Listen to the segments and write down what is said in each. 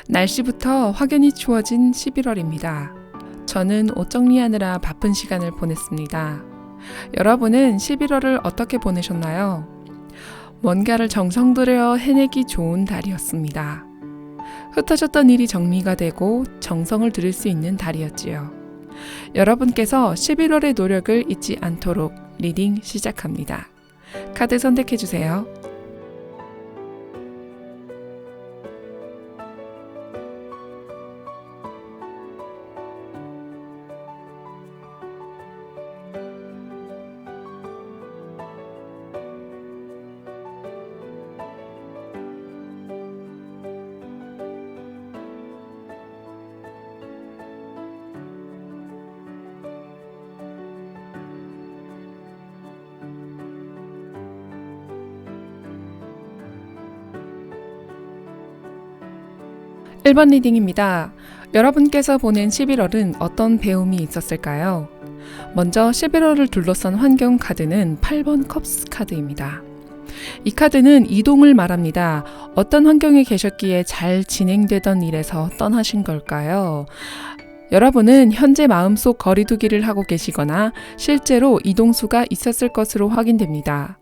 날씨부터 확연히 추워진 11월입니다. 저는 옷 정리하느라 바쁜 시간을 보냈습니다. 여러분은 11월을 어떻게 보내셨나요? 뭔가를 정성 들여 해내기 좋은 달이었습니다. 흩어졌던 일이 정리가 되고 정성을 들일 수 있는 달이었지요. 여러분께서 11월의 노력을 잊지 않도록 리딩 시작합니다. 카드 선택해주세요. 1번 리딩입니다. 여러분께서 보낸 11월은 어떤 배움이 있었을까요? 먼저 11월을 둘러싼 환경 카드는 8번 컵스 카드입니다. 이 카드는 이동을 말합니다. 어떤 환경에 계셨기에 잘 진행되던 일에서 떠나신 걸까요? 여러분은 현재 마음속 거리두기를 하고 계시거나 실제로 이동수가 있었을 것으로 확인됩니다.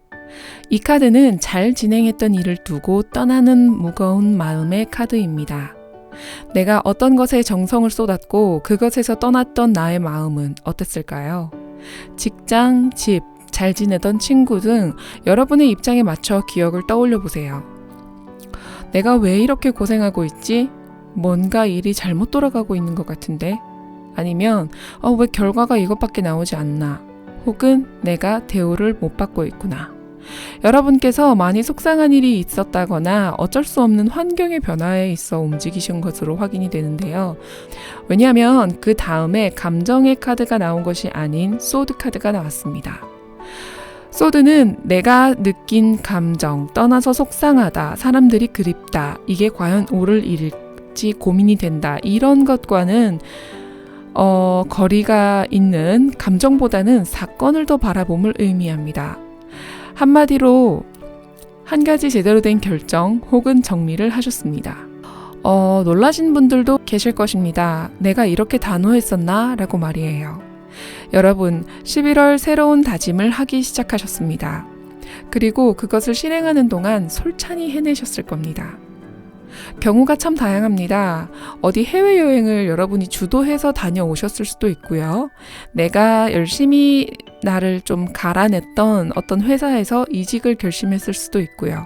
이 카드는 잘 진행했던 일을 두고 떠나는 무거운 마음의 카드입니다. 내가 어떤 것에 정성을 쏟았고 그것에서 떠났던 나의 마음은 어땠을까요? 직장, 집, 잘 지내던 친구 등 여러분의 입장에 맞춰 기억을 떠올려 보세요. 내가 왜 이렇게 고생하고 있지? 뭔가 일이 잘못 돌아가고 있는 것 같은데? 아니면 왜 결과가 이것밖에 나오지 않나? 혹은 내가 대우를 못 받고 있구나. 여러분께서 많이 속상한 일이 있었다거나 어쩔 수 없는 환경의 변화에 있어 움직이신 것으로 확인이 되는데요. 왜냐하면 그 다음에 감정의 카드가 나온 것이 아닌 소드 카드가 나왔습니다. 소드는 내가 느낀 감정, 떠나서 속상하다, 사람들이 그립다, 이게 과연 옳을 일일지 고민이 된다, 이런 것과는 거리가 있는 감정보다는 사건을 더 바라봄을 의미합니다. 한마디로 한 가지 제대로 된 결정 혹은 정리를 하셨습니다. 놀라신 분들도 계실 것입니다. 내가 이렇게 단호했었나? 라고 말이에요. 여러분, 11월 새로운 다짐을 하기 시작하셨습니다. 그리고 그것을 실행하는 동안 솔찬히 해내셨을 겁니다. 경우가 참 다양합니다. 어디 해외여행을 여러분이 주도해서 다녀오셨을 수도 있고요. 내가 열심히 나를 좀 갈아냈던 어떤 회사에서 이직을 결심했을 수도 있고요.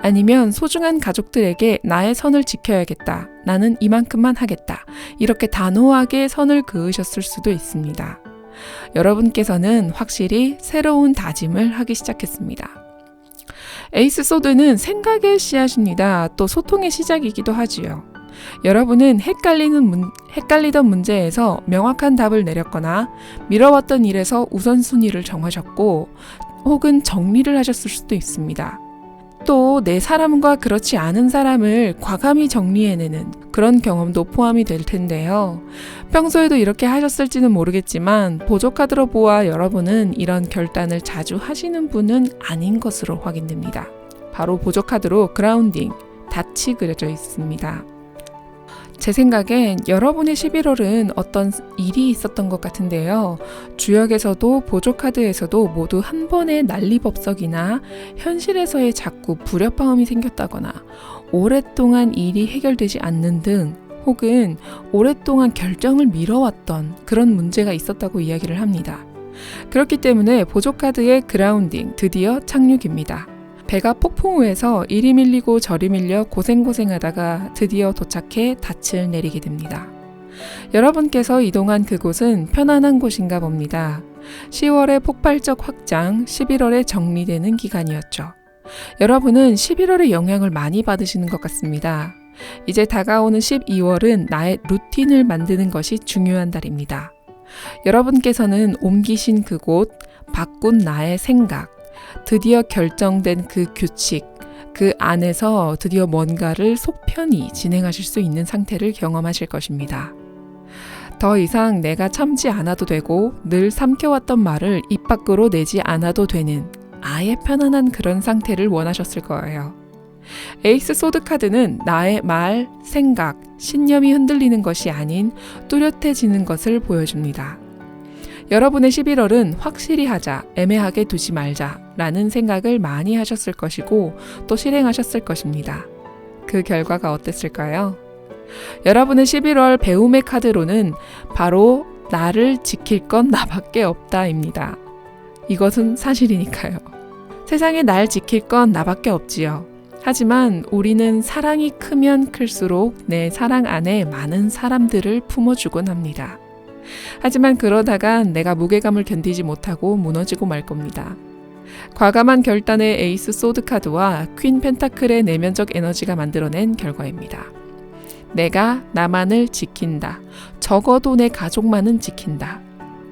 아니면 소중한 가족들에게 나의 선을 지켜야겠다. 나는 이만큼만 하겠다. 이렇게 단호하게 선을 그으셨을 수도 있습니다. 여러분께서는 확실히 새로운 다짐을 하기 시작했습니다. 에이스 소드는 생각의 씨앗입니다. 또 소통의 시작이기도 하지요. 여러분은 헷갈리던 문제에서 명확한 답을 내렸거나 미뤄왔던 일에서 우선순위를 정하셨고 혹은 정리를 하셨을 수도 있습니다. 또 내 사람과 그렇지 않은 사람을 과감히 정리해내는 그런 경험도 포함이 될 텐데요. 평소에도 이렇게 하셨을지는 모르겠지만 보조카드로 보아 여러분은 이런 결단을 자주 하시는 분은 아닌 것으로 확인됩니다. 바로 보조카드로 그라운딩, 닻이 그려져 있습니다. 제 생각엔 여러분의 11월은 어떤 일이 있었던 것 같은데요. 주역에서도 보조카드에서도 모두 한 번의 난리법석이나 현실에서의 자꾸 불협화음이 생겼다거나 오랫동안 일이 해결되지 않는 등 혹은 오랫동안 결정을 미뤄왔던 그런 문제가 있었다고 이야기를 합니다. 그렇기 때문에 보조카드의 그라운딩, 드디어 착륙입니다. 배가 폭풍우에서 이리 밀리고 저리 밀려 고생하다가 드디어 도착해 닻을 내리게 됩니다. 여러분께서 이동한 그곳은 편안한 곳인가 봅니다. 10월의 폭발적 확장, 11월에 정리되는 기간이었죠. 여러분은 11월의 영향을 많이 받으시는 것 같습니다. 이제 다가오는 12월은 나의 루틴을 만드는 것이 중요한 달입니다. 여러분께서는 옮기신 그곳, 바꾼 나의 생각, 드디어 결정된 그 규칙, 그 안에서 드디어 뭔가를 속 편히 진행하실 수 있는 상태를 경험하실 것입니다. 더 이상 내가 참지 않아도 되고 늘 삼켜왔던 말을 입 밖으로 내지 않아도 되는 아예 편안한 그런 상태를 원하셨을 거예요. 에이스 소드 카드는 나의 말, 생각, 신념이 흔들리는 것이 아닌 뚜렷해지는 것을 보여줍니다. 여러분의 11월은 확실히 하자, 애매하게 두지 말자 라는 생각을 많이 하셨을 것이고 또 실행하셨을 것입니다. 그 결과가 어땠을까요? 여러분의 11월 배움의 카드로는 바로 나를 지킬 건 나밖에 없다입니다. 이것은 사실이니까요. 세상에 날 지킬 건 나밖에 없지요. 하지만 우리는 사랑이 크면 클수록 내 사랑 안에 많은 사람들을 품어주곤 합니다. 하지만 그러다가 내가 무게감을 견디지 못하고 무너지고 말 겁니다. 과감한 결단의 에이스 소드 카드와 퀸 펜타클의 내면적 에너지가 만들어낸 결과입니다. 내가 나만을 지킨다. 적어도 내 가족만은 지킨다.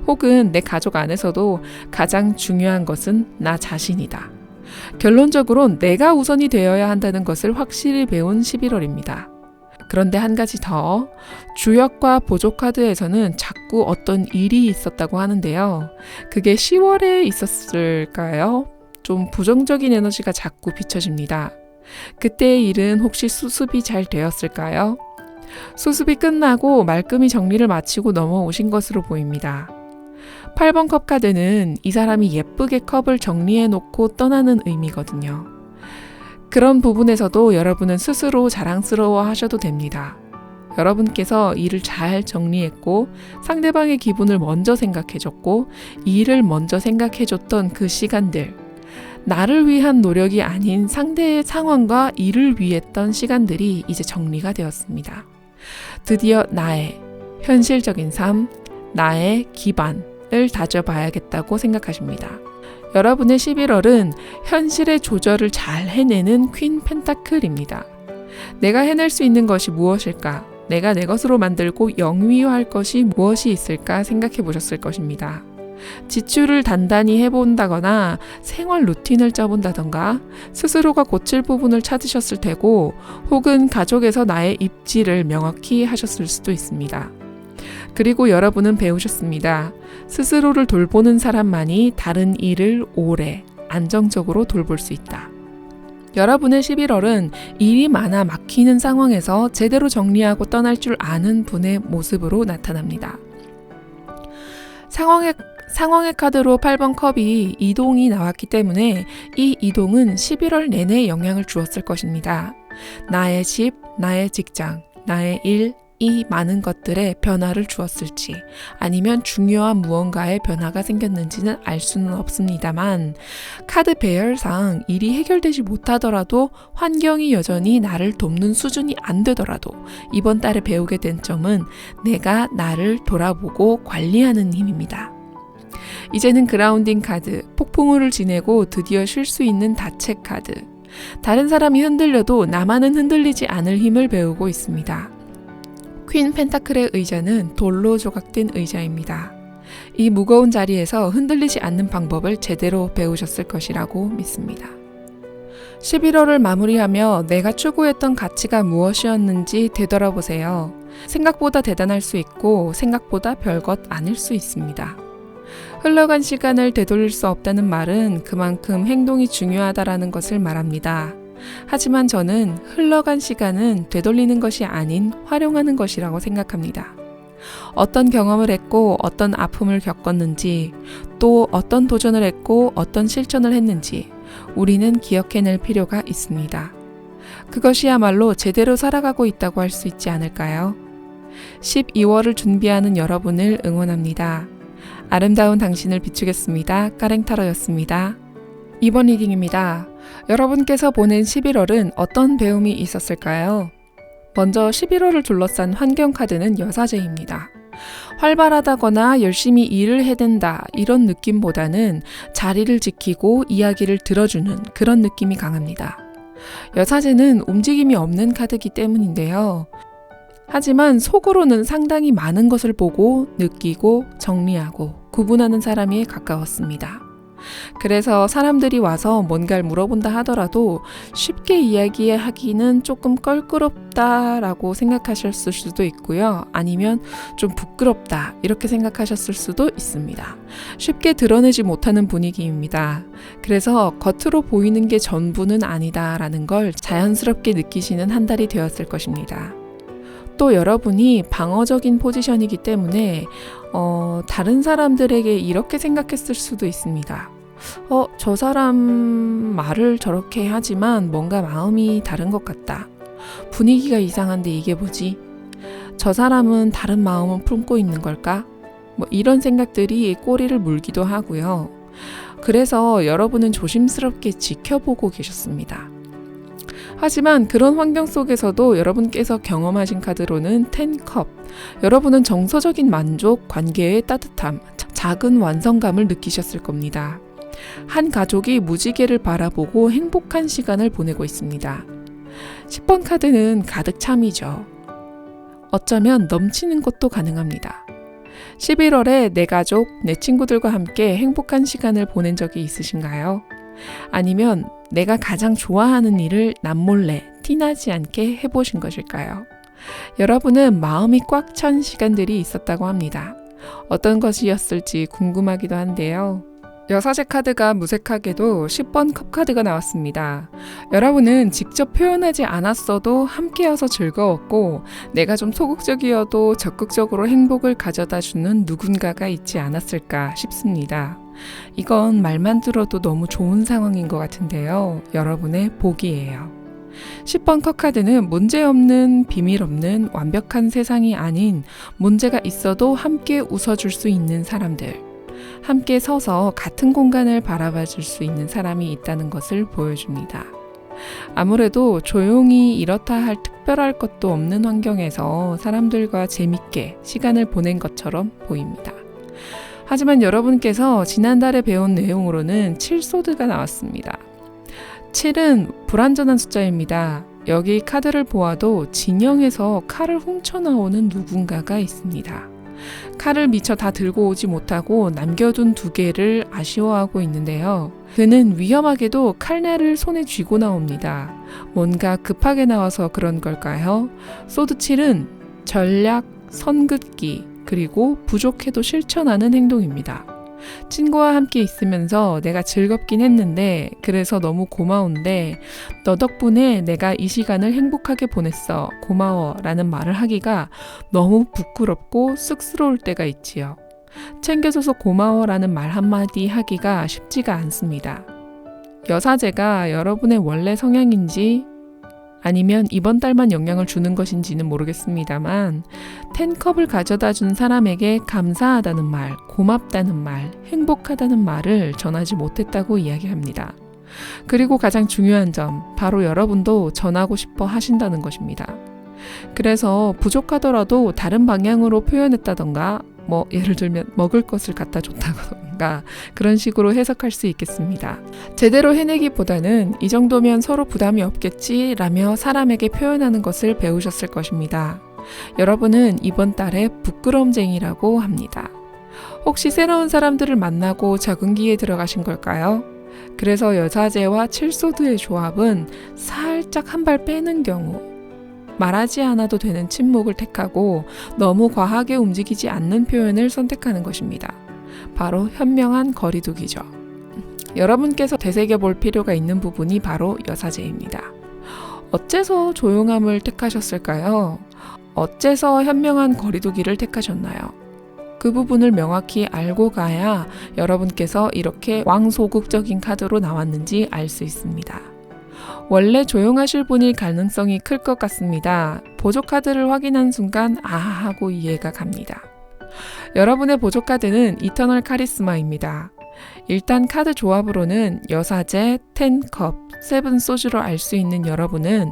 혹은 내 가족 안에서도 가장 중요한 것은 나 자신이다. 결론적으로 내가 우선이 되어야 한다는 것을 확실히 배운 11월입니다. 그런데 한 가지 더, 주역과 보조 카드에서는 자꾸 어떤 일이 있었다고 하는데요. 그게 10월에 있었을까요? 좀 부정적인 에너지가 자꾸 비춰집니다. 그때의 일은 혹시 수습이 잘 되었을까요? 수습이 끝나고 말끔히 정리를 마치고 넘어오신 것으로 보입니다. 8번 컵 카드는 이 사람이 예쁘게 컵을 정리해 놓고 떠나는 의미거든요. 그런 부분에서도 여러분은 스스로 자랑스러워 하셔도 됩니다. 여러분께서 일을 잘 정리했고 상대방의 기분을 먼저 생각해줬고 일을 먼저 생각해줬던 그 시간들, 나를 위한 노력이 아닌 상대의 상황과 일을 위했던 시간들이 이제 정리가 되었습니다. 드디어 나의 현실적인 삶, 나의 기반을 다져봐야겠다고 생각하십니다. 여러분의 11월은 현실의 조절을 잘 해내는 퀸 펜타클입니다. 내가 해낼 수 있는 것이 무엇일까? 내가 내 것으로 만들고 영위할 것이 무엇이 있을까 생각해 보셨을 것입니다. 지출을 단단히 해본다거나 생활 루틴을 짜본다던가 스스로가 고칠 부분을 찾으셨을 테고 혹은 가족에서 나의 입지를 명확히 하셨을 수도 있습니다. 그리고 여러분은 배우셨습니다. 스스로를 돌보는 사람만이 다른 일을 오래 안정적으로 돌볼 수 있다. 여러분의 11월은 일이 많아 막히는 상황에서 제대로 정리하고 떠날 줄 아는 분의 모습으로 나타납니다. 상황의 카드로 8번 컵이 이동이 나왔기 때문에 이 이동은 11월 내내 영향을 주었을 것입니다. 나의 집, 나의 직장, 나의 일, 이 많은 것들에 변화를 주었을지 아니면 중요한 무언가에 변화가 생겼는지는 알 수는 없습니다만 카드 배열상 일이 해결되지 못하더라도 환경이 여전히 나를 돕는 수준이 안 되더라도 이번 달에 배우게 된 점은 내가 나를 돌아보고 관리하는 힘입니다. 이제는 그라운딩 카드, 폭풍우를 지내고 드디어 쉴 수 있는 다체 카드, 다른 사람이 흔들려도 나만은 흔들리지 않을 힘을 배우고 있습니다. 퀸 펜타클의 의자는 돌로 조각된 의자입니다. 이 무거운 자리에서 흔들리지 않는 방법을 제대로 배우셨을 것이라고 믿습니다. 11월을 마무리하며 내가 추구했던 가치가 무엇이었는지 되돌아보세요. 생각보다 대단할 수 있고 생각보다 별것 아닐 수 있습니다. 흘러간 시간을 되돌릴 수 없다는 말은 그만큼 행동이 중요하다라는 것을 말합니다. 하지만 저는 흘러간 시간은 되돌리는 것이 아닌 활용하는 것이라고 생각합니다. 어떤 경험을 했고 어떤 아픔을 겪었는지 또 어떤 도전을 했고 어떤 실천을 했는지 우리는 기억해낼 필요가 있습니다. 그것이야말로 제대로 살아가고 있다고 할 수 있지 않을까요? 12월을 준비하는 여러분을 응원합니다. 아름다운 당신을 비추겠습니다. 까랭타로였습니다. 이번 리딩입니다. 여러분께서 보낸 11월은 어떤 배움이 있었을까요? 먼저 11월을 둘러싼 환경 카드는 여사제입니다. 활발하다거나 열심히 일을 해댄다 이런 느낌보다는 자리를 지키고 이야기를 들어주는 그런 느낌이 강합니다. 여사제는 움직임이 없는 카드이기 때문인데요. 하지만 속으로는 상당히 많은 것을 보고 느끼고 정리하고 구분하는 사람이 가까웠습니다. 그래서 사람들이 와서 뭔가를 물어본다 하더라도 쉽게 이야기하기는 조금 껄끄럽다라고 생각하셨을 수도 있고요. 아니면 좀 부끄럽다 이렇게 생각하셨을 수도 있습니다. 쉽게 드러내지 못하는 분위기입니다. 그래서 겉으로 보이는 게 전부는 아니다라는 걸 자연스럽게 느끼시는 한 달이 되었을 것입니다. 또 여러분이 방어적인 포지션이기 때문에 다른 사람들에게 이렇게 생각했을 수도 있습니다. 저 사람 말을 저렇게 하지만 뭔가 마음이 다른 것 같다. 분위기가 이상한데 이게 뭐지? 저 사람은 다른 마음을 품고 있는 걸까? 이런 생각들이 꼬리를 물기도 하고요. 그래서 여러분은 조심스럽게 지켜보고 계셨습니다. 하지만 그런 환경 속에서도 여러분께서 경험하신 카드로는 10컵. 여러분은 정서적인 만족, 관계의 따뜻함, 작은 완성감을 느끼셨을 겁니다. 한 가족이 무지개를 바라보고 행복한 시간을 보내고 있습니다. 10번 카드는 가득 참이죠. 어쩌면 넘치는 것도 가능합니다. 11월에 내 가족, 내 친구들과 함께 행복한 시간을 보낸 적이 있으신가요? 아니면 내가 가장 좋아하는 일을 남몰래 티나지 않게 해보신 것일까요? 여러분은 마음이 꽉 찬 시간들이 있었다고 합니다. 어떤 것이었을지 궁금하기도 한데요. 여사제 카드가 무색하게도 10번 컵 카드가 나왔습니다. 여러분은 직접 표현하지 않았어도 함께여서 즐거웠고 내가 좀 소극적이어도 적극적으로 행복을 가져다주는 누군가가 있지 않았을까 싶습니다. 이건 말만 들어도 너무 좋은 상황인 것 같은데요. 여러분의 복이에요. 10번 컵 카드는 문제없는, 비밀 없는, 완벽한 세상이 아닌 문제가 있어도 함께 웃어줄 수 있는 사람들. 함께 서서 같은 공간을 바라봐 줄 수 있는 사람이 있다는 것을 보여줍니다. 아무래도 조용히 이렇다 할 특별할 것도 없는 환경에서 사람들과 재밌게 시간을 보낸 것처럼 보입니다. 하지만 여러분께서 지난달에 배운 내용으로는 7소드가 나왔습니다. 7은 불완전한 숫자입니다. 여기 카드를 보아도 진영에서 칼을 훔쳐나오는 누군가가 있습니다. 칼을 미처 다 들고 오지 못하고 남겨둔 2개를 아쉬워하고 있는데요. 그는 위험하게도 칼날을 손에 쥐고 나옵니다. 뭔가 급하게 나와서 그런 걸까요? 소드 7은 전략, 선긋기, 그리고 부족해도 실천하는 행동입니다. 친구와 함께 있으면서 내가 즐겁긴 했는데 그래서 너무 고마운데 너 덕분에 내가 이 시간을 행복하게 보냈어. 고마워 라는 말을 하기가 너무 부끄럽고 쑥스러울 때가 있지요. 챙겨줘서 고마워 라는 말 한마디 하기가 쉽지가 않습니다. 여사제가 여러분의 원래 성향인지 아니면 이번 달만 영향을 주는 것인지는 모르겠습니다만 10컵을 가져다 준 사람에게 감사하다는 말, 고맙다는 말, 행복하다는 말을 전하지 못했다고 이야기합니다. 그리고 가장 중요한 점, 바로 여러분도 전하고 싶어 하신다는 것입니다. 그래서 부족하더라도 다른 방향으로 표현했다던가 예를 들면 먹을 것을 갖다 줬다던가 그런 식으로 해석할 수 있겠습니다. 제대로 해내기보다는 이 정도면 서로 부담이 없겠지 라며 사람에게 표현하는 것을 배우셨을 것입니다. 여러분은 이번 달에 부끄럼쟁이라고 합니다. 혹시 새로운 사람들을 만나고 적응기에 들어가신 걸까요? 그래서 여사제와 7소드의 조합은 살짝 한 발 빼는 경우, 말하지 않아도 되는 침묵을 택하고 너무 과하게 움직이지 않는 표현을 선택하는 것입니다. 바로 현명한 거리두기죠. 여러분께서 되새겨볼 필요가 있는 부분이 바로 여사제입니다. 어째서 조용함을 택하셨을까요? 어째서 현명한 거리두기를 택하셨나요? 그 부분을 명확히 알고 가야 여러분께서 이렇게 왕소극적인 카드로 나왔는지 알 수 있습니다. 원래 조용하실 분일 가능성이 클 것 같습니다. 보조 카드를 확인한 순간 하고 이해가 갑니다. 여러분의 보조 카드는 이터널 카리스마입니다. 일단 카드 조합으로는 여사제, 10컵, 7소주로 알 수 있는 여러분은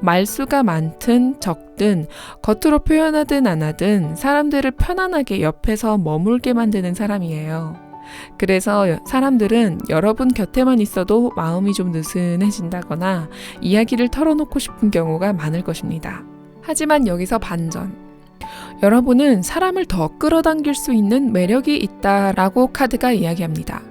말수가 많든 적든 겉으로 표현하든 안 하든 사람들을 편안하게 옆에서 머물게 만드는 사람이에요. 그래서 사람들은 여러분 곁에만 있어도 마음이 좀 느슨해진다거나 이야기를 털어놓고 싶은 경우가 많을 것입니다. 하지만 여기서 반전. 여러분은 사람을 더 끌어당길 수 있는 매력이 있다라고 카드가 이야기합니다.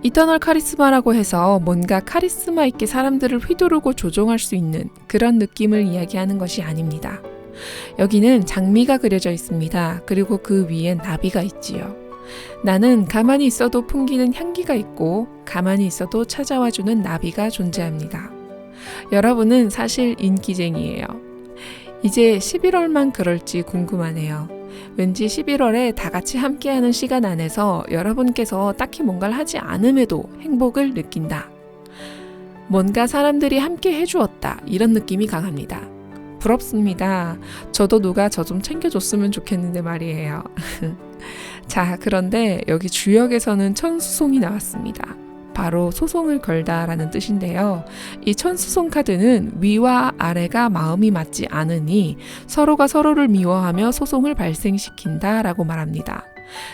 이터널 카리스마라고 해서 뭔가 카리스마 있게 사람들을 휘두르고 조종할 수 있는 그런 느낌을 이야기하는 것이 아닙니다. 여기는 장미가 그려져 있습니다. 그리고 그 위엔 나비가 있지요. 나는 가만히 있어도 풍기는 향기가 있고 가만히 있어도 찾아와주는 나비가 존재합니다. 여러분은 사실 인기쟁이에요. 이제 11월만 그럴지 궁금하네요. 왠지 11월에 다 같이 함께하는 시간 안에서 여러분께서 딱히 뭔가를 하지 않음에도 행복을 느낀다. 뭔가 사람들이 함께 해주었다. 이런 느낌이 강합니다. 부럽습니다. 저도 누가 저 좀 챙겨줬으면 좋겠는데 말이에요. 자, 그런데 여기 주역에서는 천수송이 나왔습니다. 바로 소송을 걸다라는 뜻인데요. 이 천수송 카드는 위와 아래가 마음이 맞지 않으니 서로가 서로를 미워하며 소송을 발생시킨다라고 말합니다.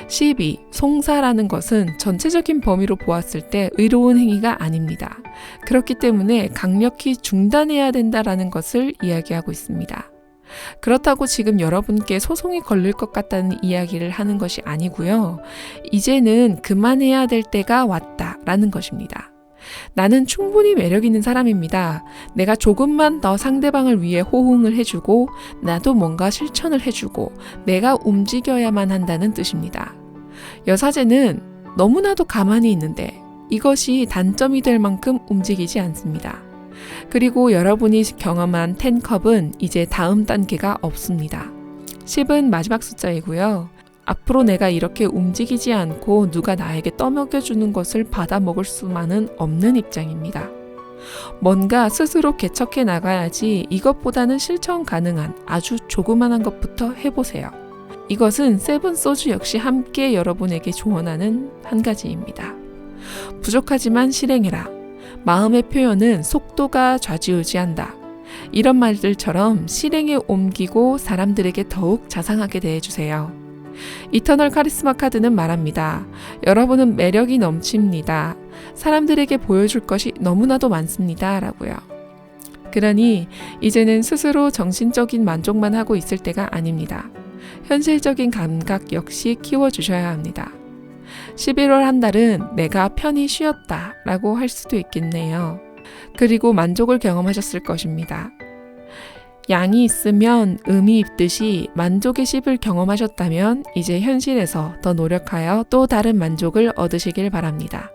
12. 송사라는 것은 전체적인 범위로 보았을 때 의로운 행위가 아닙니다. 그렇기 때문에 강력히 중단해야 된다라는 것을 이야기하고 있습니다. 그렇다고 지금 여러분께 소송이 걸릴 것 같다는 이야기를 하는 것이 아니고요. 이제는 그만해야 될 때가 왔다라는 것입니다. 나는 충분히 매력 있는 사람입니다. 내가 조금만 더 상대방을 위해 호응을 해주고 나도 뭔가 실천을 해주고 내가 움직여야만 한다는 뜻입니다. 여사제는 너무나도 가만히 있는데 이것이 단점이 될 만큼 움직이지 않습니다. 그리고 여러분이 경험한 10컵은 이제 다음 단계가 없습니다. 10은 마지막 숫자이고요. 앞으로 내가 이렇게 움직이지 않고 누가 나에게 떠먹여주는 것을 받아먹을 수만은 없는 입장입니다. 뭔가 스스로 개척해 나가야지 이것보다는 실천 가능한 아주 조그만한 것부터 해보세요. 이것은 세븐 소주 역시 함께 여러분에게 조언하는 한 가지입니다. 부족하지만 실행해라. 마음의 표현은 속도가 좌지우지한다. 이런 말들처럼 실행에 옮기고 사람들에게 더욱 자상하게 대해주세요. 이터널 카리스마 카드는 말합니다. 여러분은 매력이 넘칩니다. 사람들에게 보여줄 것이 너무나도 많습니다. 라고요. 그러니 이제는 스스로 정신적인 만족만 하고 있을 때가 아닙니다. 현실적인 감각 역시 키워주셔야 합니다. 11월 한 달은 내가 편히 쉬었다 라고 할 수도 있겠네요. 그리고 만족을 경험하셨을 것입니다. 양이 있으면 음이 있듯이 만족의 10을 경험하셨다면 이제 현실에서 더 노력하여 또 다른 만족을 얻으시길 바랍니다.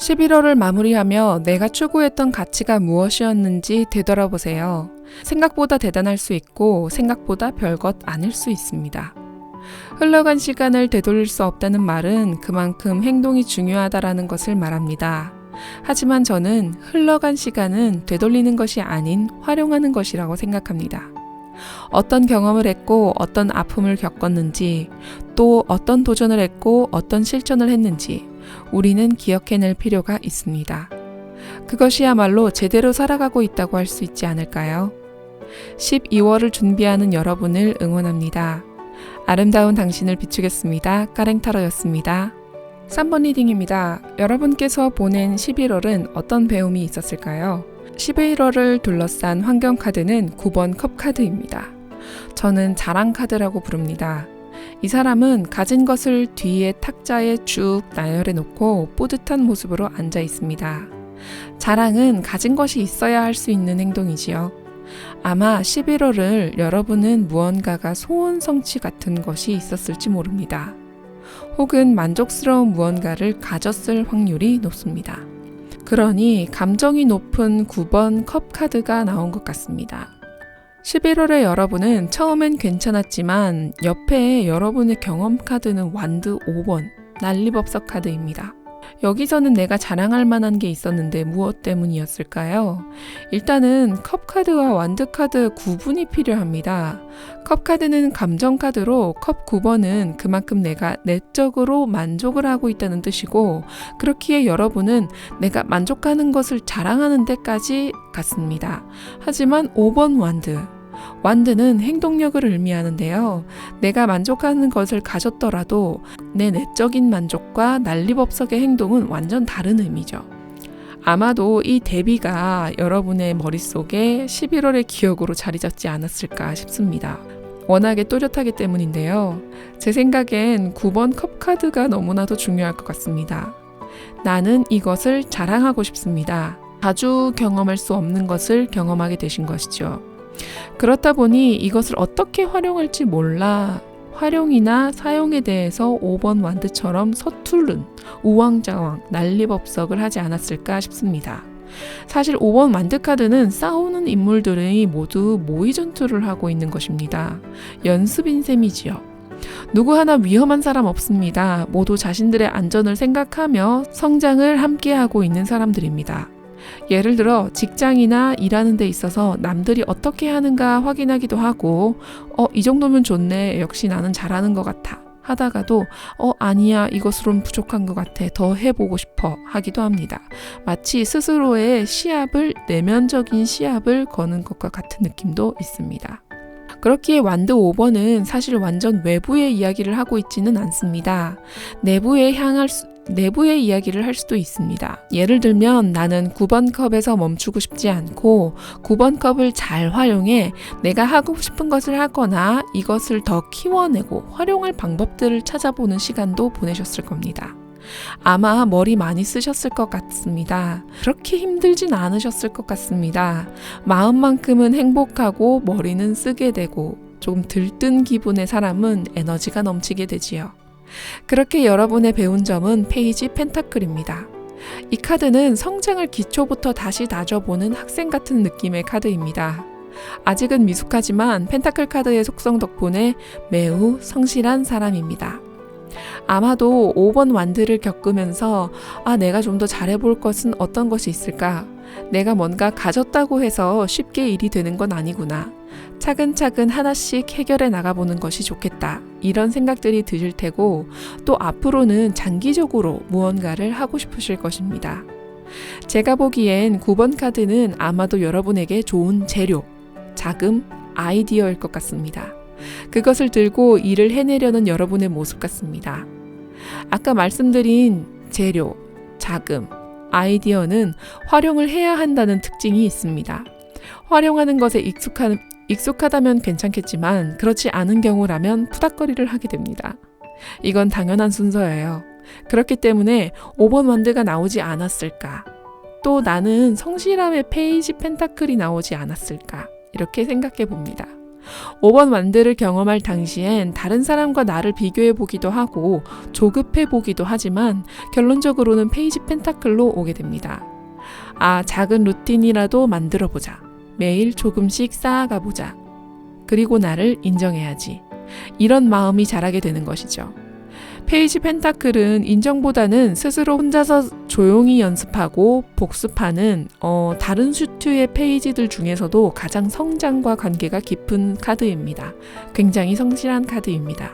11월을 마무리하며 내가 추구했던 가치가 무엇이었는지 되돌아보세요. 생각보다 대단할 수 있고 생각보다 별것 아닐 수 있습니다. 흘러간 시간을 되돌릴 수 없다는 말은 그만큼 행동이 중요하다라는 것을 말합니다. 하지만 저는 흘러간 시간은 되돌리는 것이 아닌 활용하는 것이라고 생각합니다. 어떤 경험을 했고 어떤 아픔을 겪었는지 또 어떤 도전을 했고 어떤 실천을 했는지 우리는 기억해낼 필요가 있습니다. 그것이야말로 제대로 살아가고 있다고 할 수 있지 않을까요? 12월을 준비하는 여러분을 응원합니다. 아름다운 당신을 비추겠습니다. 까랭타로였습니다. 3번 리딩입니다. 여러분께서 보낸 11월은 어떤 배움이 있었을까요? 11월을 둘러싼 환경 카드는 9번 컵 카드입니다. 저는 자랑 카드라고 부릅니다. 이 사람은 가진 것을 뒤에 탁자에 쭉 나열해 놓고 뿌듯한 모습으로 앉아 있습니다. 자랑은 가진 것이 있어야 할 수 있는 행동이지요. 아마 11월을 여러분은 무언가가 소원 성취 같은 것이 있었을지 모릅니다. 혹은 만족스러운 무언가를 가졌을 확률이 높습니다. 그러니 감정이 높은 9번 컵 카드가 나온 것 같습니다. 11월의 여러분은 처음엔 괜찮았지만 옆에 여러분의 경험 카드는 완드 5번 난리법석 카드입니다. 여기서는 내가 자랑할 만한 게 있었는데 무엇 때문이었을까요? 일단은 컵 카드와 완드 카드 구분이 필요합니다. 컵 카드는 감정 카드로 컵 9번은 그만큼 내가 내적으로 만족을 하고 있다는 뜻이고 그렇기에 여러분은 내가 만족하는 것을 자랑하는 데까지 갔습니다. 하지만 5번 완드는 행동력을 의미하는데요. 내가 만족하는 것을 가졌더라도 내 내적인 만족과 난리법석의 행동은 완전 다른 의미죠. 아마도 이 대비가 여러분의 머릿속에 11월의 기억으로 자리 잡지 않았을까 싶습니다. 워낙에 또렷하기 때문인데요. 제 생각엔 9번 컵 카드가 너무나도 중요할 것 같습니다. 나는 이것을 자랑하고 싶습니다. 자주 경험할 수 없는 것을 경험하게 되신 것이죠. 그렇다 보니 이것을 어떻게 활용할지 몰라 활용이나 사용에 대해서 5번 완드처럼 서투른 우왕좌왕 난리법석을 하지 않았을까 싶습니다. 사실 5번 완드카드는 싸우는 인물들이 모두 모의 전투를 하고 있는 것입니다. 연습인 셈이지요. 누구 하나 위험한 사람 없습니다. 모두 자신들의 안전을 생각하며 성장을 함께하고 있는 사람들입니다. 예를 들어 직장이나 일하는 데 있어서 남들이 어떻게 하는가 확인하기도 하고 이 정도면 좋네. 역시 나는 잘하는 것 같아. 하다가도 아니야. 이것으론 부족한 것 같아. 더 해보고 싶어. 하기도 합니다. 마치 스스로의 내면적인 시합을 거는 것과 같은 느낌도 있습니다. 그렇기에 완드 5번은 사실 완전 외부의 이야기를 하고 있지는 않습니다. 내부에 이야기를 할 수도 있습니다. 예를 들면 나는 9번 컵에서 멈추고 싶지 않고 9번 컵을 잘 활용해 내가 하고 싶은 것을 하거나 이것을 더 키워내고 활용할 방법들을 찾아보는 시간도 보내셨을 겁니다. 아마 머리 많이 쓰셨을 것 같습니다. 그렇게 힘들진 않으셨을 것 같습니다. 마음만큼은 행복하고 머리는 쓰게 되고 좀 들뜬 기분의 사람은 에너지가 넘치게 되지요. 그렇게 여러분의 배운 점은 페이지 펜타클입니다. 이 카드는 성장을 기초부터 다시 다져보는 학생 같은 느낌의 카드입니다. 아직은 미숙하지만 펜타클 카드의 속성 덕분에 매우 성실한 사람입니다. 아마도 5번 완드를 겪으면서 내가 좀 더 잘해볼 것은 어떤 것이 있을까? 내가 뭔가 가졌다고 해서 쉽게 일이 되는 건 아니구나. 차근차근 하나씩 해결해 나가보는 것이 좋겠다. 이런 생각들이 드실 테고 또 앞으로는 장기적으로 무언가를 하고 싶으실 것입니다. 제가 보기엔 9번 카드는 아마도 여러분에게 좋은 재료, 자금, 아이디어일 것 같습니다. 그것을 들고 일을 해내려는 여러분의 모습 같습니다. 아까 말씀드린 재료, 자금, 아이디어는 활용을 해야 한다는 특징이 있습니다. 활용하는 것에 익숙하다면 괜찮겠지만 그렇지 않은 경우라면 푸닥거리를 하게 됩니다. 이건 당연한 순서예요. 그렇기 때문에 5번 완드가 나오지 않았을까? 또 나는 성실함의 페이지 펜타클이 나오지 않았을까? 이렇게 생각해 봅니다. 5번 완드를 경험할 당시엔 다른 사람과 나를 비교해 보기도 하고 조급해 보기도 하지만 결론적으로는 페이지 펜타클로 오게 됩니다. 작은 루틴이라도 만들어 보자. 매일 조금씩 쌓아가 보자. 그리고 나를 인정해야지. 이런 마음이 자라게 되는 것이죠. 페이지 펜타클은 인정보다는 스스로 혼자서 조용히 연습하고 복습하는 다른 수트의 페이지들 중에서도 가장 성장과 관계가 깊은 카드입니다. 굉장히 성실한 카드입니다.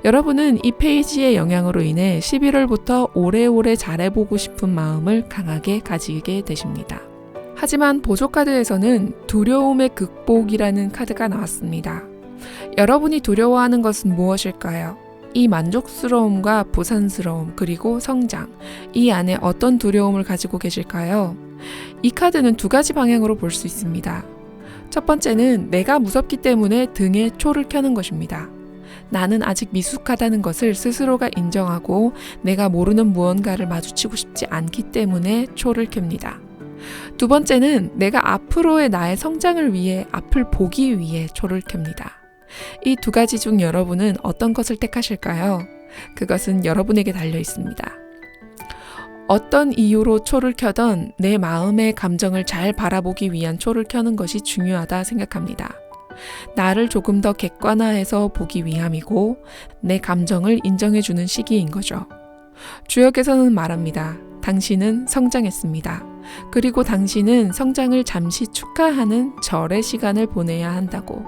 여러분은 이 페이지의 영향으로 인해 11월부터 오래오래 잘해보고 싶은 마음을 강하게 가지게 되십니다. 하지만 보조 카드에서는 두려움의 극복이라는 카드가 나왔습니다. 여러분이 두려워하는 것은 무엇일까요? 이 만족스러움과 보상스러움 그리고 성장, 이 안에 어떤 두려움을 가지고 계실까요? 이 카드는 두 가지 방향으로 볼 수 있습니다. 첫 번째는 내가 무섭기 때문에 등에 초를 켜는 것입니다. 나는 아직 미숙하다는 것을 스스로가 인정하고 내가 모르는 무언가를 마주치고 싶지 않기 때문에 초를 켭니다. 두 번째는 내가 앞으로의 나의 성장을 위해 앞을 보기 위해 초를 켭니다. 이 두 가지 중 여러분은 어떤 것을 택하실까요? 그것은 여러분에게 달려 있습니다. 어떤 이유로 초를 켜던 내 마음의 감정을 잘 바라보기 위한 초를 켜는 것이 중요하다 생각합니다. 나를 조금 더 객관화해서 보기 위함이고 내 감정을 인정해주는 시기인 거죠. 주역에서는 말합니다. 당신은 성장했습니다. 그리고 당신은 성장을 잠시 축하하는 절의 시간을 보내야 한다고.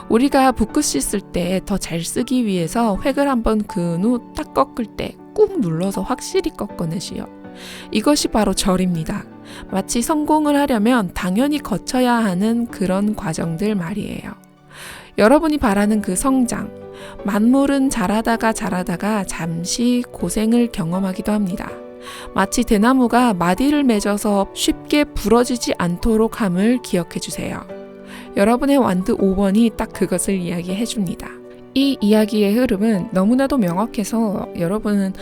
우리가 붓글 씻을 때 더 잘 쓰기 위해서 획을 한번 그은 후 딱 꺾을 때 꾹 눌러서 확실히 꺾어내시오. 이것이 바로 절입니다. 마치 성공을 하려면 당연히 거쳐야 하는 그런 과정들 말이에요. 여러분이 바라는 그 성장, 만물은 자라다가 잠시 고생을 경험하기도 합니다. 마치 대나무가 마디를 맺어서 쉽게 부러지지 않도록 함을 기억해 주세요. 여러분의 완드 5번이 딱 그것을 이야기해 줍니다. 이 이야기의 흐름은 너무나도 명확해서 여러분은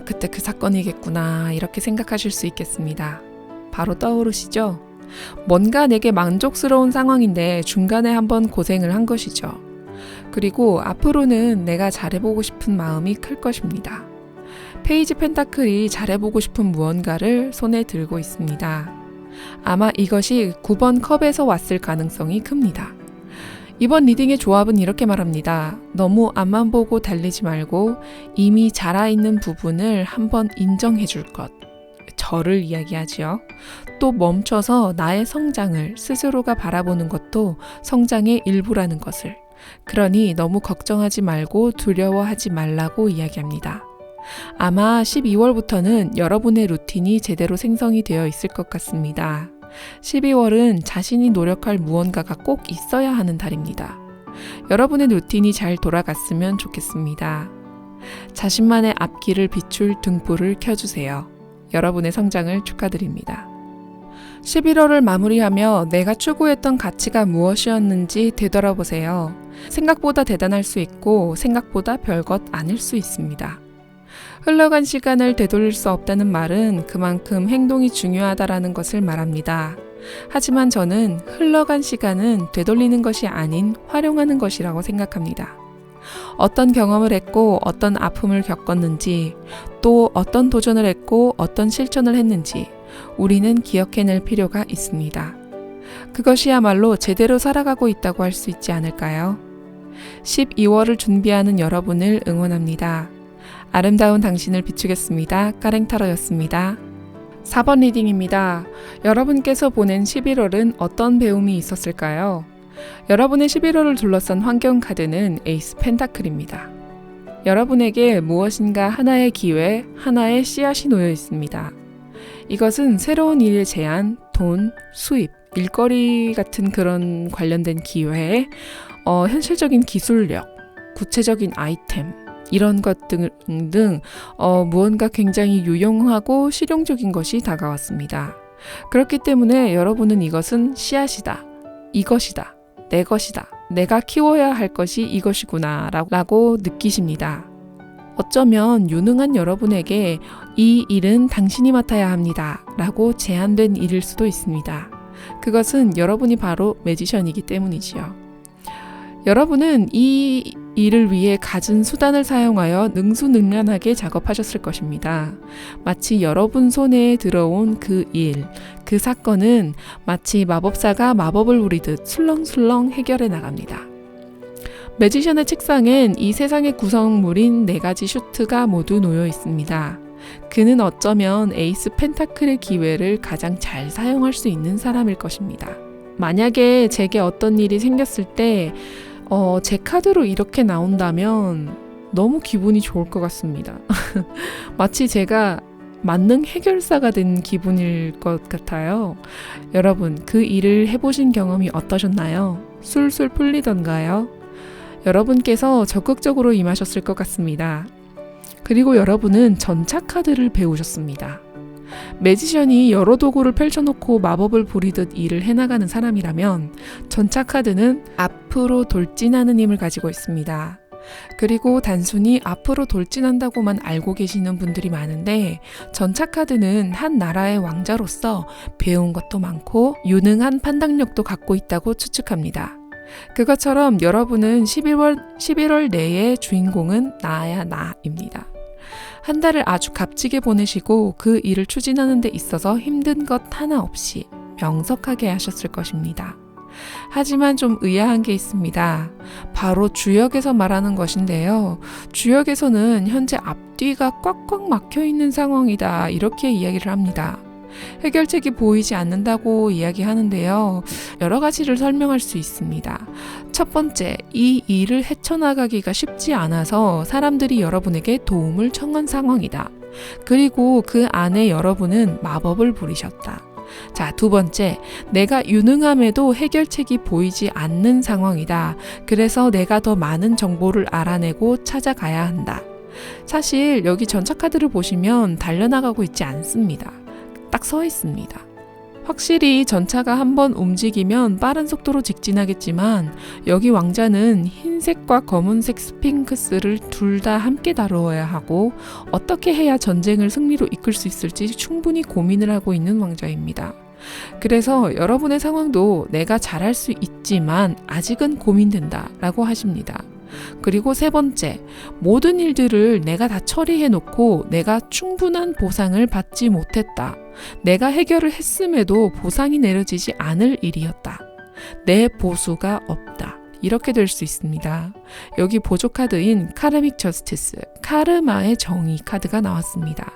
그때 그 사건이겠구나 이렇게 생각하실 수 있겠습니다. 바로 떠오르시죠? 뭔가 내게 만족스러운 상황인데 중간에 한번 고생을 한 것이죠. 그리고 앞으로는 내가 잘해보고 싶은 마음이 클 것입니다. 페이지 펜타클이 잘해보고 싶은 무언가를 손에 들고 있습니다. 아마 이것이 9번 컵에서 왔을 가능성이 큽니다. 이번 리딩의 조합은 이렇게 말합니다. 너무 앞만 보고 달리지 말고 이미 자라있는 부분을 한번 인정해 줄 것. 저를 이야기하지요. 또 멈춰서 나의 성장을 스스로가 바라보는 것도 성장의 일부라는 것을. 그러니 너무 걱정하지 말고 두려워하지 말라고 이야기합니다. 아마 12월부터는 여러분의 루틴이 제대로 생성이 되어 있을 것 같습니다. 12월은 자신이 노력할 무언가가 꼭 있어야 하는 달입니다. 여러분의 루틴이 잘 돌아갔으면 좋겠습니다. 자신만의 앞길을 비출 등불을 켜주세요. 여러분의 성장을 축하드립니다. 11월을 마무리하며 내가 추구했던 가치가 무엇이었는지 되돌아보세요. 생각보다 대단할 수 있고 생각보다 별것 아닐 수 있습니다. 흘러간 시간을 되돌릴 수 없다는 말은 그만큼 행동이 중요하다라는 것을 말합니다. 하지만 저는 흘러간 시간은 되돌리는 것이 아닌 활용하는 것이라고 생각합니다. 어떤 경험을 했고 어떤 아픔을 겪었는지, 또 어떤 도전을 했고 어떤 실천을 했는지 우리는 기억해낼 필요가 있습니다. 그것이야말로 제대로 살아가고 있다고 할 수 있지 않을까요? 12월을 준비하는 여러분을 응원합니다. 아름다운 당신을 비추겠습니다. 까랭타로였습니다. 4번 리딩입니다. 여러분께서 보낸 11월은 어떤 배움이 있었을까요? 여러분의 11월을 둘러싼 환경 카드는 에이스 펜타클입니다. 여러분에게 무엇인가 하나의 기회, 하나의 씨앗이 놓여 있습니다. 이것은 새로운 일의 제안, 돈, 수입, 일거리 같은 그런 관련된 기회, 현실적인 기술력, 구체적인 아이템, 이런 것 등 무언가 굉장히 유용하고 실용적인 것이 다가왔습니다. 그렇기 때문에 여러분은 이것은 씨앗이다, 이것이다, 내 것이다, 내가 키워야 할 것이 이것이구나 라고 느끼십니다. 어쩌면 유능한 여러분에게 이 일은 당신이 맡아야 합니다 라고 제안된 일일 수도 있습니다. 그것은 여러분이 바로 매지션이기 때문이지요. 여러분은 이 일을 위해 갖은 수단을 사용하여 능수능란하게 작업하셨을 것입니다. 마치 여러분 손에 들어온 그 일, 그 사건은 마치 마법사가 마법을 부리듯 술렁술렁 해결해 나갑니다. 매지션의 책상엔 이 세상의 구성물인 4가지 슈트가 모두 놓여 있습니다. 그는 어쩌면 에이스 펜타클의 기회를 가장 잘 사용할 수 있는 사람일 것입니다. 만약에 제게 어떤 일이 생겼을 때 제 카드로 이렇게 나온다면 너무 기분이 좋을 것 같습니다. 마치 제가 만능 해결사가 된 기분일 것 같아요. 여러분, 그 일을 해보신 경험이 어떠셨나요? 술술 풀리던가요? 여러분께서 적극적으로 임하셨을 것 같습니다. 그리고 여러분은 전차 카드를 배우셨습니다. 매지션이 여러 도구를 펼쳐놓고 마법을 부리듯 일을 해나가는 사람이라면 전차 카드는 앞으로 돌진하는 힘을 가지고 있습니다. 그리고 단순히 앞으로 돌진한다고만 알고 계시는 분들이 많은데 전차 카드는 한 나라의 왕자로서 배운 것도 많고 유능한 판단력도 갖고 있다고 추측합니다. 그것처럼 여러분은 11월 내의 주인공은 나야 나입니다. 한 달을 아주 값지게 보내시고 그 일을 추진하는 데 있어서 힘든 것 하나 없이 명석하게 하셨을 것입니다. 하지만 좀 의아한 게 있습니다. 바로 주역에서 말하는 것인데요. 주역에서는 현재 앞뒤가 꽉꽉 막혀 있는 상황이다, 이렇게 이야기를 합니다. 해결책이 보이지 않는다고 이야기하는데요. 여러 가지를 설명할 수 있습니다. 첫 번째, 이 일을 헤쳐나가기가 쉽지 않아서 사람들이 여러분에게 도움을 청한 상황이다. 그리고 그 안에 여러분은 마법을 부리셨다. 자, 두 번째, 내가 유능함에도 해결책이 보이지 않는 상황이다. 그래서 내가 더 많은 정보를 알아내고 찾아가야 한다. 사실 여기 전차 카드를 보시면 달려나가고 있지 않습니다. 딱 서 있습니다. 확실히 전차가 한번 움직이면 빠른 속도로 직진하겠지만 여기 왕자는 흰 흰색과 검은색 스핑크스를 둘 다 함께 다루어야 하고 어떻게 해야 전쟁을 승리로 이끌 수 있을지 충분히 고민을 하고 있는 왕자입니다. 그래서 여러분의 상황도 내가 잘할 수 있지만 아직은 고민된다 라고 하십니다. 그리고 세 번째, 모든 일들을 내가 다 처리해 놓고 내가 충분한 보상을 받지 못했다. 내가 해결을 했음에도 보상이 내려지지 않을 일이었다. 내 보수가 없다. 이렇게 될 수 있습니다. 여기 보조 카드인 카르믹 저스티스, 카르마의 정의 카드가 나왔습니다.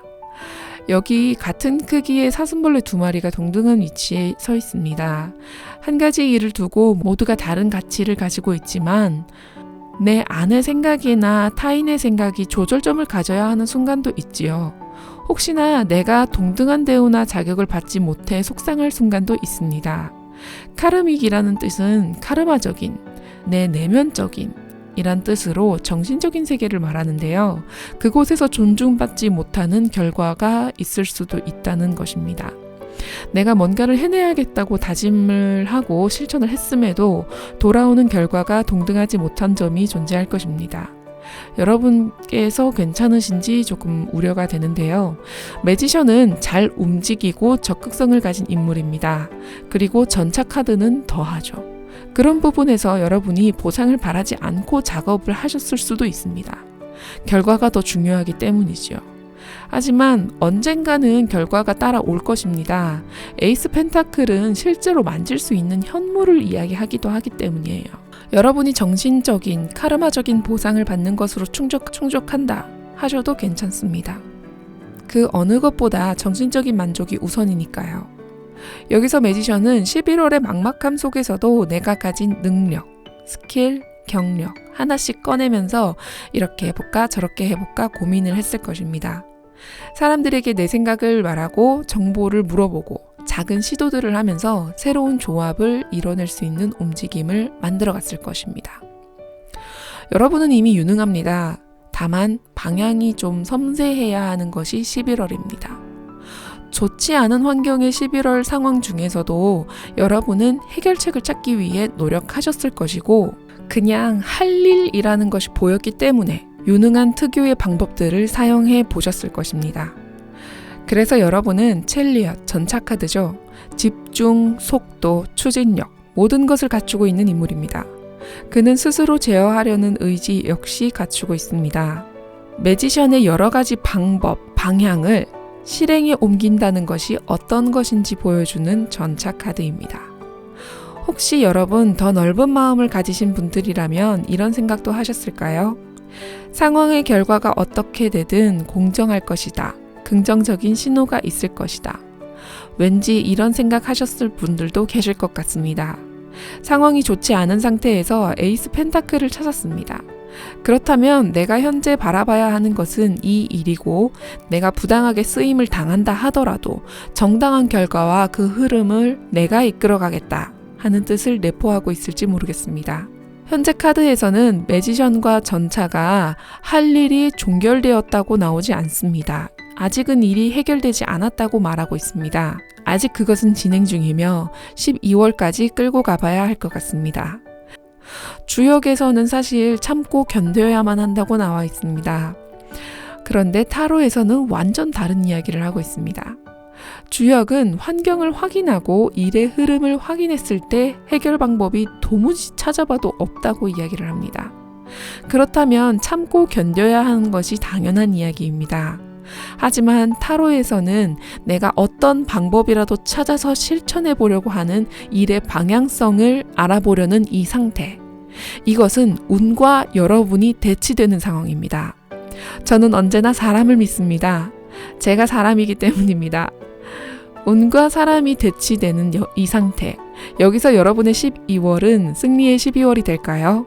여기 같은 크기의 사슴벌레 2마리가 동등한 위치에 서 있습니다. 한 가지 일을 두고 모두가 다른 가치를 가지고 있지만 내 안의 생각이나 타인의 생각이 조절점을 가져야 하는 순간도 있지요. 혹시나 내가 동등한 대우나 자격을 받지 못해 속상할 순간도 있습니다. 카르믹이라는 뜻은 카르마적인, 내 내면적인 이란 뜻으로 정신적인 세계를 말하는데요. 그곳에서 존중받지 못하는 결과가 있을 수도 있다는 것입니다. 내가 뭔가를 해내야겠다고 다짐을 하고 실천을 했음에도 돌아오는 결과가 동등하지 못한 점이 존재할 것입니다. 여러분께서 괜찮으신지 조금 우려가 되는데요. 매지션은 잘 움직이고 적극성을 가진 인물입니다. 그리고 전차 카드는 더하죠. 그런 부분에서 여러분이 보상을 바라지 않고 작업을 하셨을 수도 있습니다. 결과가 더 중요하기 때문이죠. 하지만 언젠가는 결과가 따라올 것입니다. 에이스 펜타클은 실제로 만질 수 있는 현물을 이야기하기도 하기 때문이에요. 여러분이 정신적인, 카르마적인 보상을 받는 것으로 충족한다 하셔도 괜찮습니다. 그 어느 것보다 정신적인 만족이 우선이니까요. 여기서 매지션은 11월의 막막함 속에서도 내가 가진 능력, 스킬, 경력 하나씩 꺼내면서 이렇게 해볼까 저렇게 해볼까 고민을 했을 것입니다. 사람들에게 내 생각을 말하고 정보를 물어보고 작은 시도들을 하면서 새로운 조합을 이뤄낼 수 있는 움직임을 만들어갔을 것입니다. 여러분은 이미 유능합니다. 다만 방향이 좀 섬세해야 하는 것이 11월입니다. 좋지 않은 환경의 11월 상황 중에서도 여러분은 해결책을 찾기 위해 노력하셨을 것이고 그냥 할 일이라는 것이 보였기 때문에 유능한 특유의 방법들을 사용해 보셨을 것입니다. 그래서 여러분은 첼리엇, 전차 카드죠. 집중, 속도, 추진력 모든 것을 갖추고 있는 인물입니다. 그는 스스로 제어하려는 의지 역시 갖추고 있습니다. 매지션의 여러 가지 방법, 방향을 실행에 옮긴다는 것이 어떤 것인지 보여주는 전차 카드입니다. 혹시 여러분 더 넓은 마음을 가지신 분들이라면 이런 생각도 하셨을까요? 상황의 결과가 어떻게 되든 공정할 것이다. 긍정적인 신호가 있을 것이다. 왠지 이런 생각하셨을 분들도 계실 것 같습니다. 상황이 좋지 않은 상태에서 에이스 펜타클을 찾았습니다. 그렇다면 내가 현재 바라봐야 하는 것은 이 일이고 내가 부당하게 쓰임을 당한다 하더라도 정당한 결과와 그 흐름을 내가 이끌어가겠다 하는 뜻을 내포하고 있을지 모르겠습니다. 현재 카드에서는 매지션과 전차가 할 일이 종결되었다고 나오지 않습니다. 아직은 일이 해결되지 않았다고 말하고 있습니다. 아직 그것은 진행 중이며 12월까지 끌고 가봐야 할 것 같습니다. 주역에서는 사실 참고 견뎌야만 한다고 나와 있습니다. 그런데 타로에서는 완전 다른 이야기를 하고 있습니다. 주역은 환경을 확인하고 일의 흐름을 확인했을 때 해결 방법이 도무지 찾아봐도 없다고 이야기를 합니다. 그렇다면 참고 견뎌야 하는 것이 당연한 이야기입니다. 하지만 타로에서는 내가 어떤 방법이라도 찾아서 실천해 보려고 하는 일의 방향성을 알아보려는 이 상태. 이것은 운과 여러분이 대치되는 상황입니다. 저는 언제나 사람을 믿습니다. 제가 사람이기 때문입니다. 운과 사람이 대치되는 이 상태. 여기서 여러분의 12월은 승리의 12월이 될까요?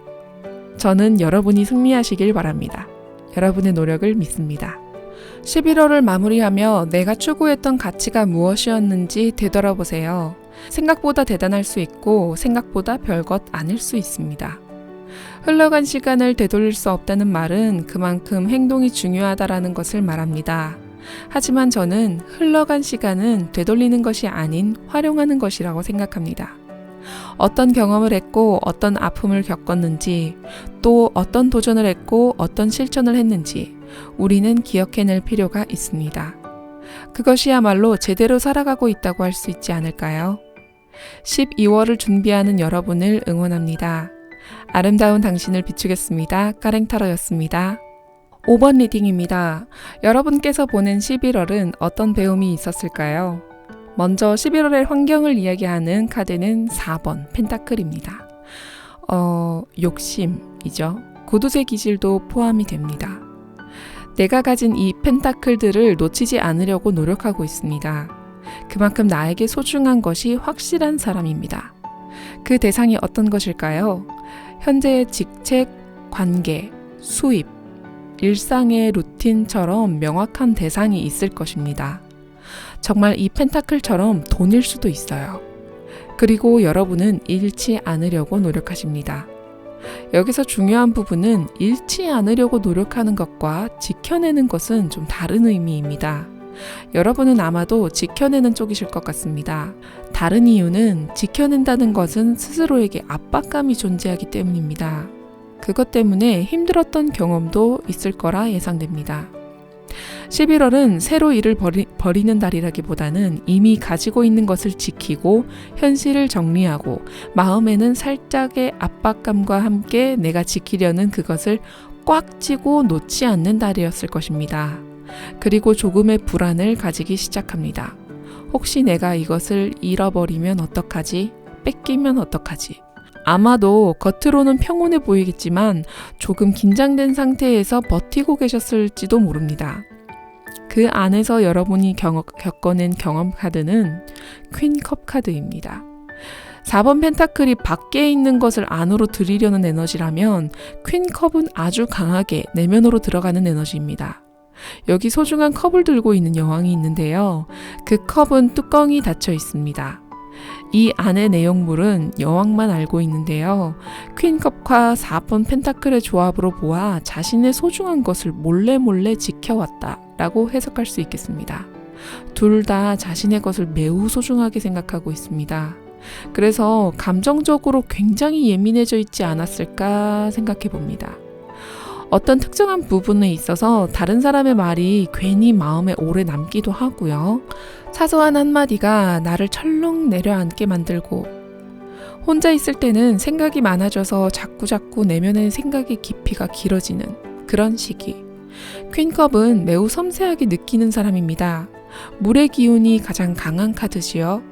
저는 여러분이 승리하시길 바랍니다. 여러분의 노력을 믿습니다. 11월을 마무리하며 내가 추구했던 가치가 무엇이었는지 되돌아보세요. 생각보다 대단할 수 있고 생각보다 별것 아닐 수 있습니다. 흘러간 시간을 되돌릴 수 없다는 말은 그만큼 행동이 중요하다라는 것을 말합니다. 하지만 저는 흘러간 시간은 되돌리는 것이 아닌 활용하는 것이라고 생각합니다. 어떤 경험을 했고 어떤 아픔을 겪었는지, 또 어떤 도전을 했고 어떤 실천을 했는지 우리는 기억해낼 필요가 있습니다. 그것이야말로 제대로 살아가고 있다고 할 수 있지 않을까요? 12월을 준비하는 여러분을 응원합니다. 아름다운 당신을 비추겠습니다. 까랭타로였습니다. 5번 리딩입니다. 여러분께서 보낸 11월은 어떤 배움이 있었을까요? 먼저 11월의 환경을 이야기하는 카드는 4번 펜타클입니다. 욕심이죠. 고두쇠 기질도 포함이 됩니다. 내가 가진 이 펜타클들을 놓치지 않으려고 노력하고 있습니다. 그만큼 나에게 소중한 것이 확실한 사람입니다. 그 대상이 어떤 것일까요? 현재의 직책, 관계, 수입, 일상의 루틴처럼 명확한 대상이 있을 것입니다. 정말 이 펜타클처럼 돈일 수도 있어요. 그리고 여러분은 잃지 않으려고 노력하십니다. 여기서 중요한 부분은 잃지 않으려고 노력하는 것과 지켜내는 것은 좀 다른 의미입니다. 여러분은 아마도 지켜내는 쪽이실 것 같습니다. 다른 이유는 지켜낸다는 것은 스스로에게 압박감이 존재하기 때문입니다. 그것 때문에 힘들었던 경험도 있을 거라 예상됩니다. 11월은 새로 일을 버리는 달이라기보다는 이미 가지고 있는 것을 지키고 현실을 정리하고 마음에는 살짝의 압박감과 함께 내가 지키려는 그것을 꽉 쥐고 놓지 않는 달이었을 것입니다. 그리고 조금의 불안을 가지기 시작합니다. 혹시 내가 이것을 잃어버리면 어떡하지? 뺏기면 어떡하지? 아마도 겉으로는 평온해 보이겠지만 조금 긴장된 상태에서 버티고 계셨을지도 모릅니다. 그 안에서 여러분이 겪어낸 경험 카드는 퀸컵 카드입니다. 4번 펜타클이 밖에 있는 것을 안으로 들이려는 에너지라면 퀸컵은 아주 강하게 내면으로 들어가는 에너지입니다. 여기 소중한 컵을 들고 있는 여왕이 있는데요. 그 컵은 뚜껑이 닫혀 있습니다. 이 안의 내용물은 여왕만 알고 있는데요. 퀸컵과 4번 펜타클의 조합으로 보아 자신의 소중한 것을 몰래 지켜왔다 라고 해석할 수 있겠습니다. 둘 다 자신의 것을 매우 소중하게 생각하고 있습니다. 그래서 감정적으로 굉장히 예민해져 있지 않았을까 생각해 봅니다. 어떤 특정한 부분에 있어서 다른 사람의 말이 괜히 마음에 오래 남기도 하고요. 사소한 한마디가 나를 철렁 내려앉게 만들고, 혼자 있을 때는 생각이 많아져서 자꾸 내면의 생각의 깊이가 길어지는 그런 시기. 퀸컵은 매우 섬세하게 느끼는 사람입니다. 물의 기운이 가장 강한 카드지요.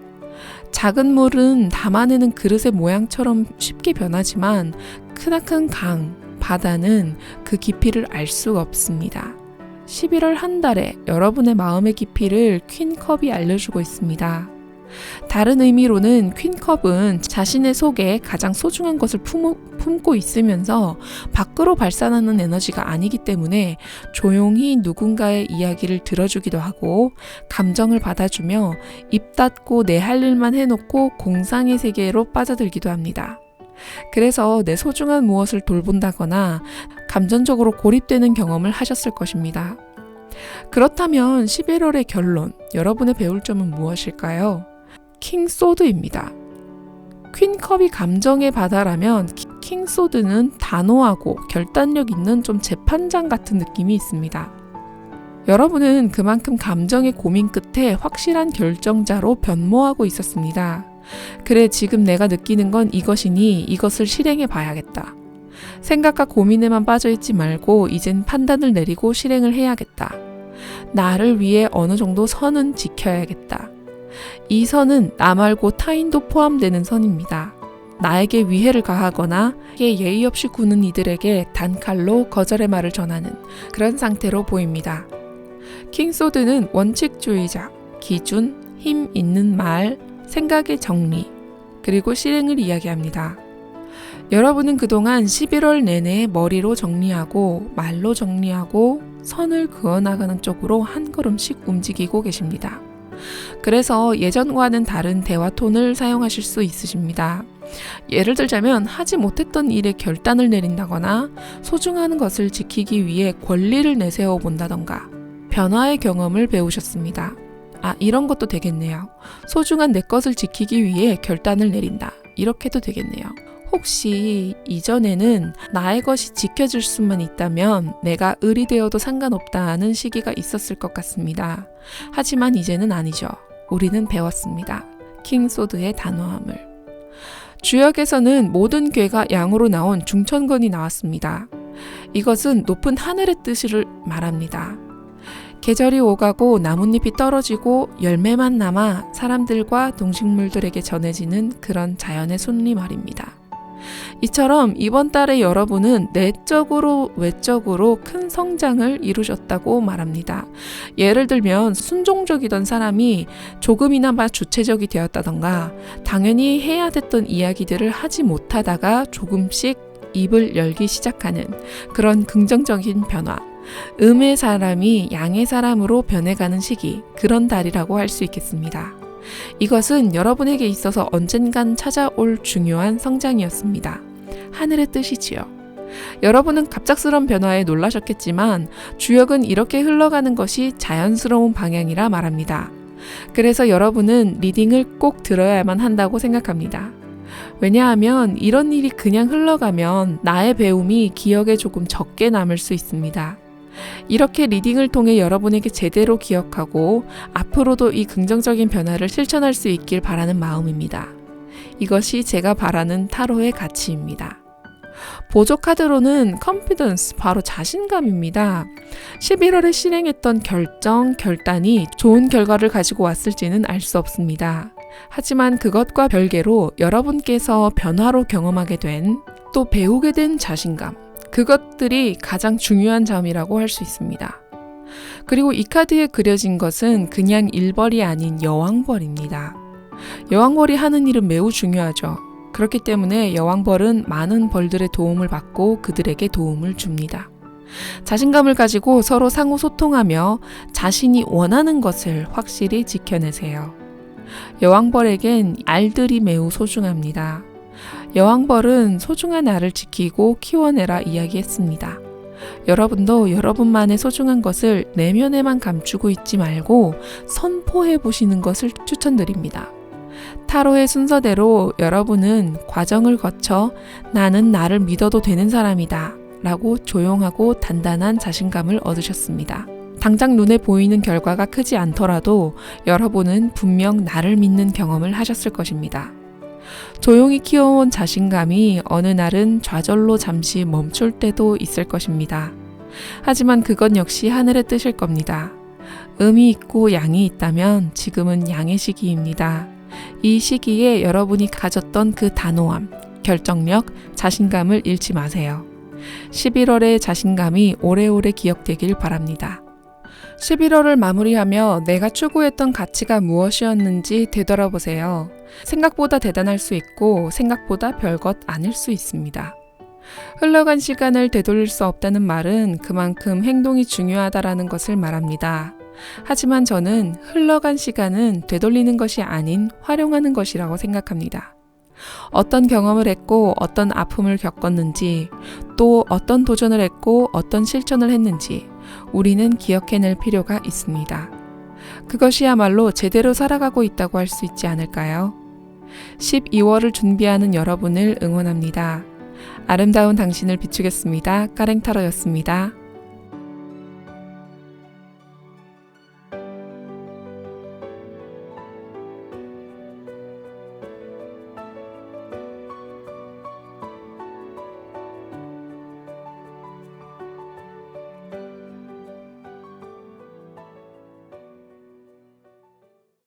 작은 물은 담아내는 그릇의 모양처럼 쉽게 변하지만 크나큰 강, 바다는 그 깊이를 알 수가 없습니다. 11월 한 달에 여러분의 마음의 깊이를 퀸컵이 알려주고 있습니다. 다른 의미로는 퀸컵은 자신의 속에 가장 소중한 것을 품고 있으면서 밖으로 발산하는 에너지가 아니기 때문에 조용히 누군가의 이야기를 들어주기도 하고 감정을 받아주며 입 닫고 내 할 일만 해놓고 공상의 세계로 빠져들기도 합니다. 그래서 내 소중한 무엇을 돌본다거나 감정적으로 고립되는 경험을 하셨을 것입니다. 그렇다면 11월의 결론, 여러분의 배울 점은 무엇일까요? 킹소드입니다. 퀸컵이 감정의 바다라면 킹소드는 단호하고 결단력 있는 좀 재판장 같은 느낌이 있습니다. 여러분은 그만큼 감정의 고민 끝에 확실한 결정자로 변모하고 있었습니다. 그래, 지금 내가 느끼는 건 이것이니 이것을 실행해 봐야겠다. 생각과 고민에만 빠져있지 말고 이젠 판단을 내리고 실행을 해야겠다. 나를 위해 어느 정도 선은 지켜야겠다. 이 선은 나 말고 타인도 포함되는 선입니다. 나에게 위해를 가하거나 예의 없이 구는 이들에게 단칼로 거절의 말을 전하는 그런 상태로 보입니다. 킹소드는 원칙주의자, 기준, 힘 있는 말, 생각의 정리, 그리고 실행을 이야기합니다. 여러분은 그동안 11월 내내 머리로 정리하고 말로 정리하고 선을 그어나가는 쪽으로 한 걸음씩 움직이고 계십니다. 그래서 예전과는 다른 대화 톤을 사용하실 수 있으십니다. 예를 들자면 하지 못했던 일에 결단을 내린다거나 소중한 것을 지키기 위해 권리를 내세워 본다던가 변화의 경험을 배우셨습니다. 이런 것도 되겠네요. 소중한 내 것을 지키기 위해 결단을 내린다. 이렇게도 되겠네요. 혹시 이전에는 나의 것이 지켜질 수만 있다면 내가 을이 되어도 상관없다는 시기가 있었을 것 같습니다. 하지만 이제는 아니죠. 우리는 배웠습니다. 킹소드의 단호함을. 주역에서는 모든 괴가 양으로 나온 중천권이 나왔습니다. 이것은 높은 하늘의 뜻을 말합니다. 계절이 오가고 나뭇잎이 떨어지고 열매만 남아 사람들과 동식물들에게 전해지는 그런 자연의 순리 말입니다. 이처럼 이번 달에 여러분은 내적으로 외적으로 큰 성장을 이루셨다고 말합니다. 예를 들면 순종적이던 사람이 조금이나마 주체적이 되었다던가 당연히 해야 됐던 이야기들을 하지 못하다가 조금씩 입을 열기 시작하는 그런 긍정적인 변화, 음의 사람이 양의 사람으로 변해가는 시기, 그런 달이라고 할 수 있겠습니다. 이것은 여러분에게 있어서 언젠간 찾아올 중요한 성장이었습니다. 하늘의 뜻이지요. 여러분은 갑작스러운 변화에 놀라셨겠지만 주역은 이렇게 흘러가는 것이 자연스러운 방향이라 말합니다. 그래서 여러분은 리딩을 꼭 들어야만 한다고 생각합니다. 왜냐하면 이런 일이 그냥 흘러가면 나의 배움이 기억에 조금 적게 남을 수 있습니다. 이렇게 리딩을 통해 여러분에게 제대로 기억하고 앞으로도 이 긍정적인 변화를 실천할 수 있길 바라는 마음입니다. 이것이 제가 바라는 타로의 가치입니다. 보조 카드로는 confidence, 바로 자신감입니다. 11월에 실행했던 결정, 결단이 좋은 결과를 가지고 왔을지는 알 수 없습니다. 하지만 그것과 별개로 여러분께서 변화로 경험하게 된, 또 배우게 된 자신감, 그것들이 가장 중요한 점이라고 할 수 있습니다. 그리고 이 카드에 그려진 것은 그냥 일벌이 아닌 여왕벌입니다. 여왕벌이 하는 일은 매우 중요하죠. 그렇기 때문에 여왕벌은 많은 벌들의 도움을 받고 그들에게 도움을 줍니다. 자신감을 가지고 서로 상호 소통하며 자신이 원하는 것을 확실히 지켜내세요. 여왕벌에겐 알들이 매우 소중합니다. 여왕벌은 소중한 알을 지키고 키워내라 이야기했습니다. 여러분도 여러분만의 소중한 것을 내면에만 감추고 있지 말고 선포해 보시는 것을 추천드립니다. 타로의 순서대로 여러분은 과정을 거쳐 나는 나를 믿어도 되는 사람이다 라고 조용하고 단단한 자신감을 얻으셨습니다. 당장 눈에 보이는 결과가 크지 않더라도 여러분은 분명 나를 믿는 경험을 하셨을 것입니다. 조용히 키워온 자신감이 어느 날은 좌절로 잠시 멈출 때도 있을 것입니다. 하지만 그건 역시 하늘의 뜻일 겁니다. 음이 있고 양이 있다면 지금은 양의 시기입니다. 이 시기에 여러분이 가졌던 그 단호함, 결정력, 자신감을 잃지 마세요. 11월의 자신감이 오래오래 기억되길 바랍니다. 11월을 마무리하며 내가 추구했던 가치가 무엇이었는지 되돌아보세요. 생각보다 대단할 수 있고 생각보다 별것 아닐 수 있습니다. 흘러간 시간을 되돌릴 수 없다는 말은 그만큼 행동이 중요하다라는 것을 말합니다. 하지만 저는 흘러간 시간은 되돌리는 것이 아닌 활용하는 것이라고 생각합니다. 어떤 경험을 했고 어떤 아픔을 겪었는지, 또 어떤 도전을 했고 어떤 실천을 했는지 우리는 기억해낼 필요가 있습니다. 그것이야말로 제대로 살아가고 있다고 할 수 있지 않을까요? 12월을 준비하는 여러분을 응원합니다. 아름다운 당신을 비추겠습니다. 까랭타로였습니다.